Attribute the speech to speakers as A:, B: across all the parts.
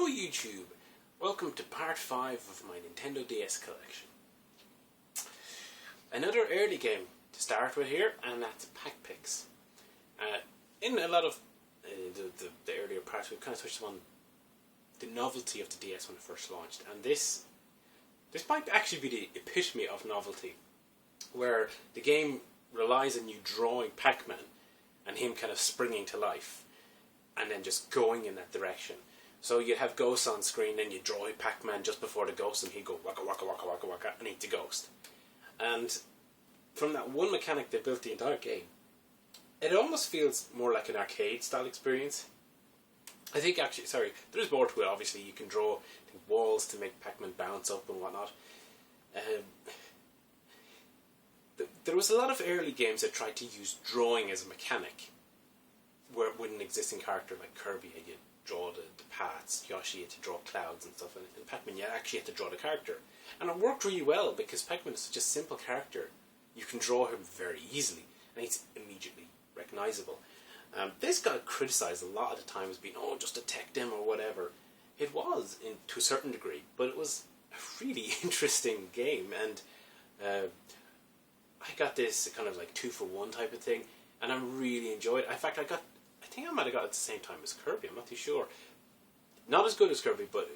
A: Hello YouTube! Welcome to part 5 of my Nintendo DS collection. Another early game to start with here, and that's Pack Picks. In a lot of the earlier parts, we've kind of touched on the novelty of the DS when it first launched, and this might actually be the epitome of novelty, where the game relies on you drawing Pac-Man and him kind of springing to life and then just going in that direction. So you'd have ghosts on screen, and you draw Pac-Man just before the ghost, and he'd go waka waka waka waka waka and eat the ghost. And from that one mechanic they built the entire game, it almost feels more like an arcade style experience. I think actually, sorry, there is more to it. Obviously, you can draw walls to make Pac-Man bounce up and whatnot. There was a lot of early games that tried to use drawing as a mechanic, where with an existing character like Kirby, you draw the paths, Yoshi had to draw clouds and stuff, and Pac-Man you actually had to draw the character. And it worked really well because Pac-Man is such a simple character. You can draw him very easily, and he's immediately recognizable. This got criticised a lot of the time as being, oh, just a tech demo or whatever. It was, to a certain degree, but it was a really interesting game, and I got this kind of like 2-for-1 type of thing, and I really enjoyed it. In fact, I think I might have got it at the same time as Kirby, I'm not too sure. Not as good as Kirby, but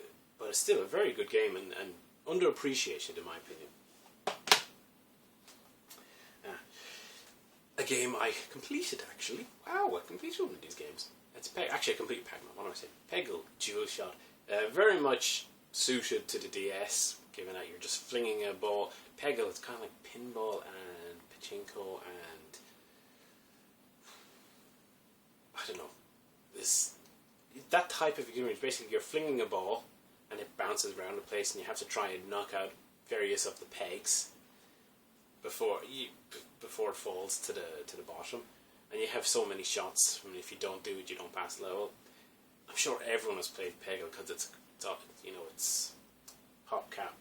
A: it's still a very good game, and underappreciated in my opinion. A game I completed, actually. Wow, I completed one of these games. Actually, I completed Pac-Man, what am I saying? Peggle, Dual Shot. Very much suited to the DS, given that you're just flinging a ball. Peggle, it's kind of like pinball and pachinko and I don't know. That type of experience, basically you're flinging a ball and it bounces around the place, and you have to try and knock out various of the pegs before it falls to the bottom. And you have so many shots. I mean, if you don't do it, you don't pass the level. I'm sure everyone has played Peggle because it's PopCap,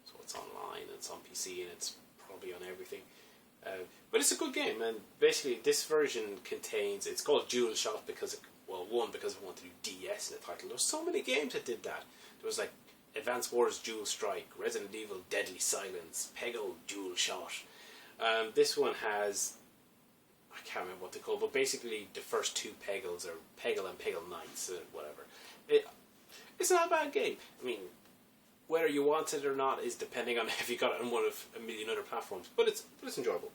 A: so it's online, and it's on PC, and it's probably on everything. But it's a good game, and basically this version contains, it's called Dual Shot because, because it wanted to do DS in the title. There's so many games that did that. There was like Advance Wars Dual Strike, Resident Evil Deadly Silence, Peggle Dual Shot. This one has, I can't remember what they call, but basically the first two Peggles are Peggle and Peggle Knights, whatever. It's not a bad game. I mean, whether you want it or not is depending on if you got it on one of a million other platforms, but it's enjoyable.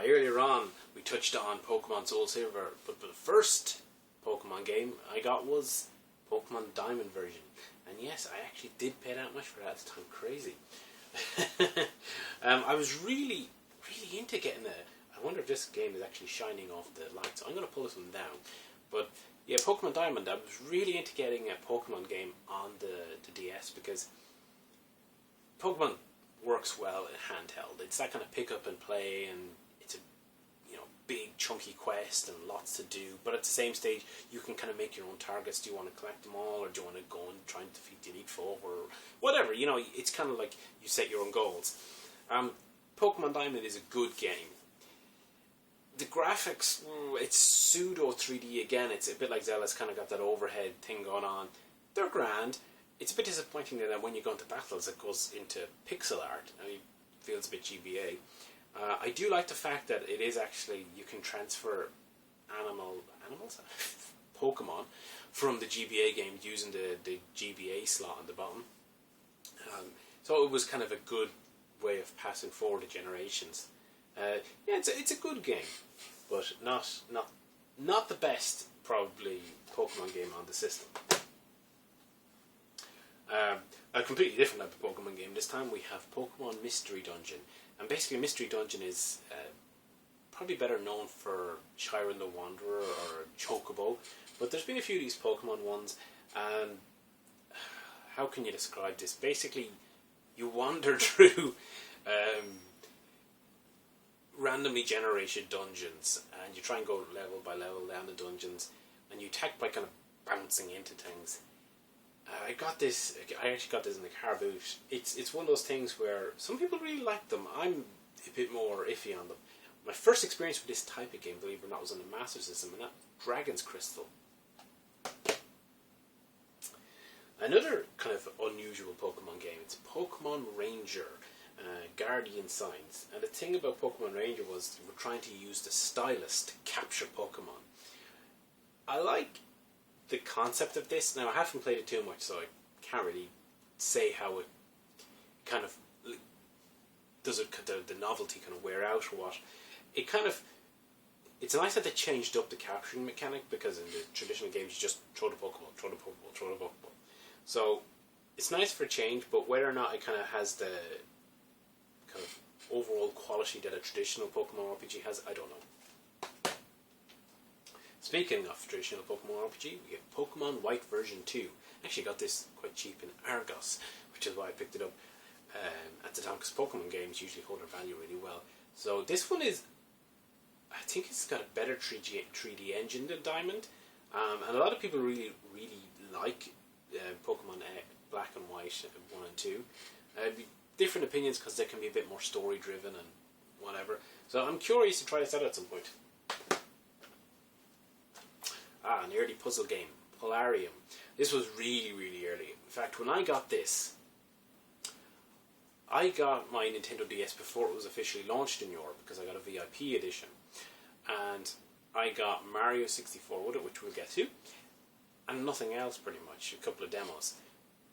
A: Earlier on we touched on Pokemon Soul Silver, but the first Pokemon game I got was Pokemon Diamond version, and yes, I actually did pay that much for that at the time. Crazy. I was really into getting I wonder if this game is actually shining off the lights. I'm going to pull this one down, but yeah, Pokemon Diamond, I was really into getting a Pokemon game on the DS because Pokemon works well in handheld. It's that kind of pick up and play, and it's a big chunky quest and lots to do, but at the same stage you can kind of make your own targets. Do you want to collect them all, or do you want to go and try and defeat the Elite Four, or whatever? It's kind of like you set your own goals. Pokemon Diamond is a good game. The graphics, it's pseudo 3D again. It's a bit like Zelda's kind of got that overhead thing going on. They're grand. It's a bit disappointing that when you go into battles it goes into pixel art, and it feels a bit GBA. I do like the fact that it is actually, you can transfer animals? Pokemon from the GBA game using the GBA slot on the bottom. So it was kind of a good way of passing forward the generations. Yeah, it's a good game, but not the best, probably, Pokemon game on the system. A completely different type of Pokemon game. This time we have Pokemon Mystery Dungeon. And basically Mystery Dungeon is probably better known for Chiron the Wanderer or Chocobo, but there's been a few of these Pokemon ones, and how can you describe this? Basically, you wander through randomly generated dungeons, and you try and go level by level down the dungeons, and you attack by kind of bouncing into things. I actually got this in the car boot. It's one of those things where some people really like them. I'm a bit more iffy on them. My first experience with this type of game, believe it or not, was on the Master System, and that Dragon's Crystal. Another kind of unusual Pokemon game. It's Pokemon Ranger, Guardian Signs. And the thing about Pokemon Ranger was we're trying to use the stylus to capture Pokemon. I like the concept of this. Now, I haven't played it too much, so I can't really say how it kind of does it, the novelty kind of wear out or what. It kind of, it's nice that they changed up the capturing mechanic, because in the traditional games you just throw the Pokeball, throw the Pokeball, throw the Pokeball. So it's nice for a change, but whether or not it kind of has the kind of overall quality that a traditional Pokemon RPG has, I don't know. Speaking of traditional Pokemon RPG, we get Pokemon White version 2. I actually got this quite cheap in Argos, which is why I picked it up at the time, because Pokemon games usually hold their value really well. So this one is, I think it's got a better 3D engine than Diamond, and a lot of people really like Pokemon Black and White 1 and 2. Different opinions, because they can be a bit more story driven and whatever. So I'm curious to try this out at some point. An early puzzle game, Hilarium. This was really early. In fact, when I got this, I got my Nintendo DS before it was officially launched in Europe, because I got a VIP edition. And I got Mario 64 with it, which we'll get to, and nothing else pretty much, a couple of demos.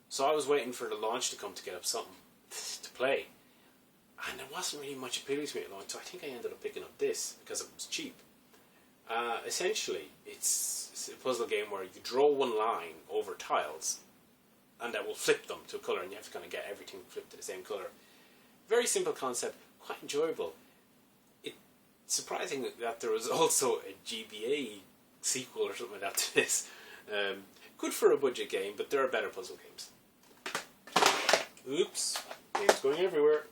A: So I was waiting for the launch to come to get up something to play. And there wasn't really much appealing to me at launch, so I think I ended up picking up this, because it was cheap. Essentially, it's a puzzle game where you draw one line over tiles, and that will flip them to a colour, and you have to kind of get everything flipped to the same colour. Very simple concept, quite enjoyable. It's surprising that there was also a GBA sequel or something like that to this. Good for a budget game, but there are better puzzle games. Oops, game's going everywhere.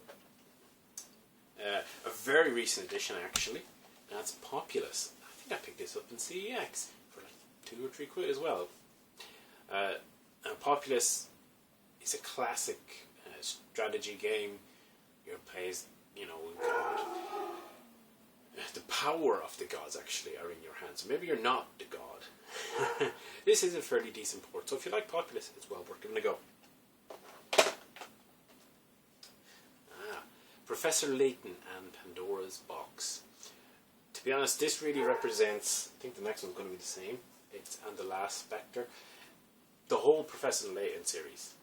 A: A very recent addition, actually. That's Populace. I think I picked this up in CEX for like £2 or £3 as well. And Populace is a classic strategy game. Your plays, God. The power of the gods actually are in your hands. So maybe you're not the god. This is a fairly decent port, so if you like Populace, it's well worth giving a go. Professor Layton and Pandora's box. To be honest, this really represents, I think the next one's going to be the same, it's and the last Spectre, the whole Professor Layton series.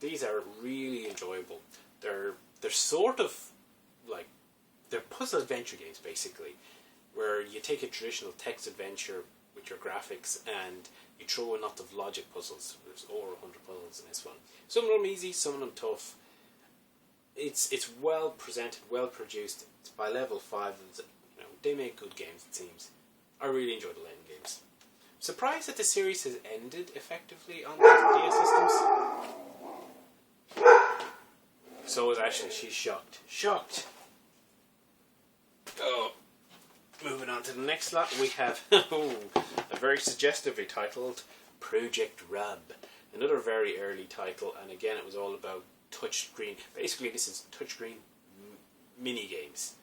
A: These are really enjoyable. They're sort of like, they're puzzle adventure games basically, where you take a traditional text adventure with your graphics and you throw in lots of logic puzzles. There's over 100 puzzles in this one. Some of them easy, some of them tough. It's well presented, well produced. It's by level 5. They make good games, it seems. I really enjoy the Layton games. I'm surprised that the series has ended effectively on the DS systems. So is Ashley. She's shocked. Shocked! Oh. Moving on to the next lot, we have a very suggestively titled Project Robe. Another very early title, and again it was all about touchscreen. Basically, this is touchscreen mini games.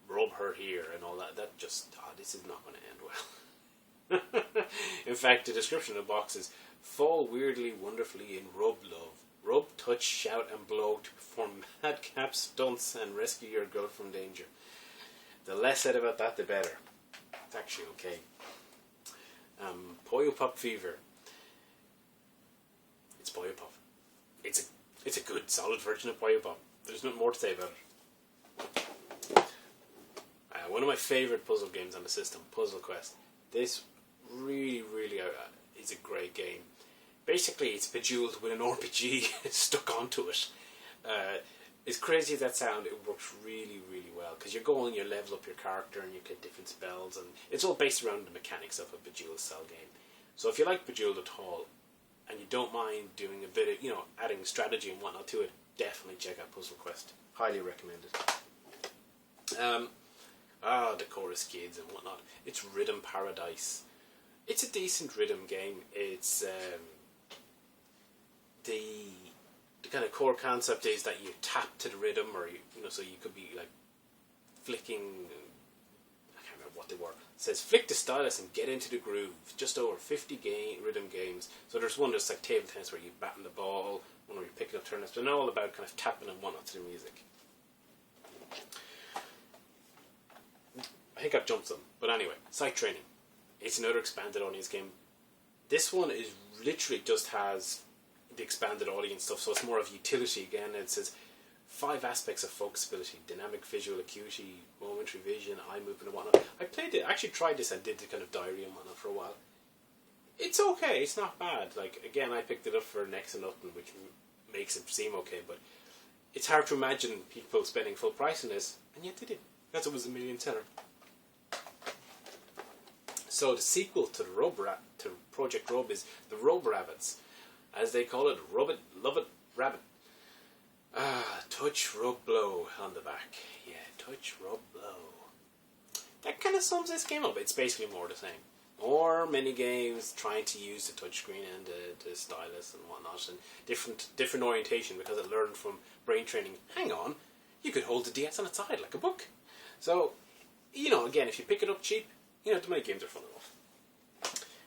A: Rub her here and all that. That just, this is not going to end well. In fact, the description of the box is: fall weirdly, wonderfully in rub love. Rub, touch, shout, and blow to perform madcap stunts and rescue your girl from danger. The less said about that, the better. It's actually okay. Puyo Pop Fever. It's Puyo Pop. It's a good, solid version of Puyo Pop. There's nothing more to say about it. One of my favourite puzzle games on the system, Puzzle Quest. This really is a great game. Basically, it's Bejeweled with an RPG stuck onto it. As crazy as that sounds, it works really well, because you go and you level up your character and you get different spells, and it's all based around the mechanics of a Bejeweled style game. So if you like Bejeweled at all, and you don't mind doing a bit of, adding strategy and whatnot to it, definitely check out Puzzle Quest. Highly recommended. The Chorus Kids and whatnot. It's Rhythm Paradise. It's a decent rhythm game. It's the kind of core concept is that you tap to the rhythm, or so you could be like flicking. I can't remember what they were. says flick the stylus and get into the groove. Just over 50 rhythm games. So there's one that's like table tennis where you batten the ball, one where you're picking up turnips, but they're all about kind of tapping and whatnot to the music. I think I've jumped some, but anyway, psych training. It's another expanded audience game. This one is literally just has the expanded audience stuff, so it's more of utility again. It says 5 aspects of focus ability: dynamic visual acuity, momentary vision, eye movement and whatnot. I played it, actually tried this and did the kind of diary and whatnot for a while. It's okay, it's not bad. Like, again, I picked it up for next to nothing, which makes it seem okay, but it's hard to imagine people spending full price on this, and yet they did, because it was a $1 million seller. So the sequel to to Project Robe is the Robe Rabbits, as they call it, Rub It, Love It, Rabbit. Touch, rub, blow on the back. Yeah, touch, rub, blow. That kind of sums this game up. It's basically more the same. More mini games trying to use the touchscreen and the stylus and whatnot, and different orientation, because it learned from brain training. Hang on, you could hold the DS on its side like a book. So, again, if you pick it up cheap, the mini games are fun enough.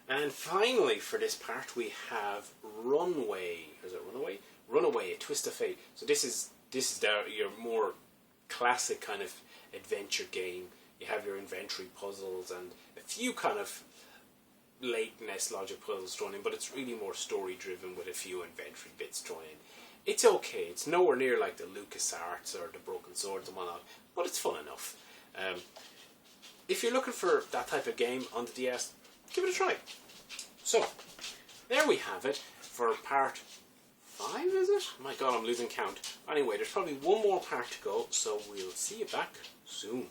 A: And finally, for this part, we have Runway. Is it Runaway? Runaway, A Twist of Fate. So this is your more classic kind of adventure game. You have your inventory puzzles and a few kind of Layton-esque logic puzzles thrown in, but it's really more story-driven with a few inventory bits thrown in. It's okay. It's nowhere near like the LucasArts or the Broken Swords and whatnot, but it's fun enough. If you're looking for that type of game on the DS, give it a try. So, there we have it for part 5, is it? My god, I'm losing count. Anyway, there's probably one more part to go, so we'll see you back soon.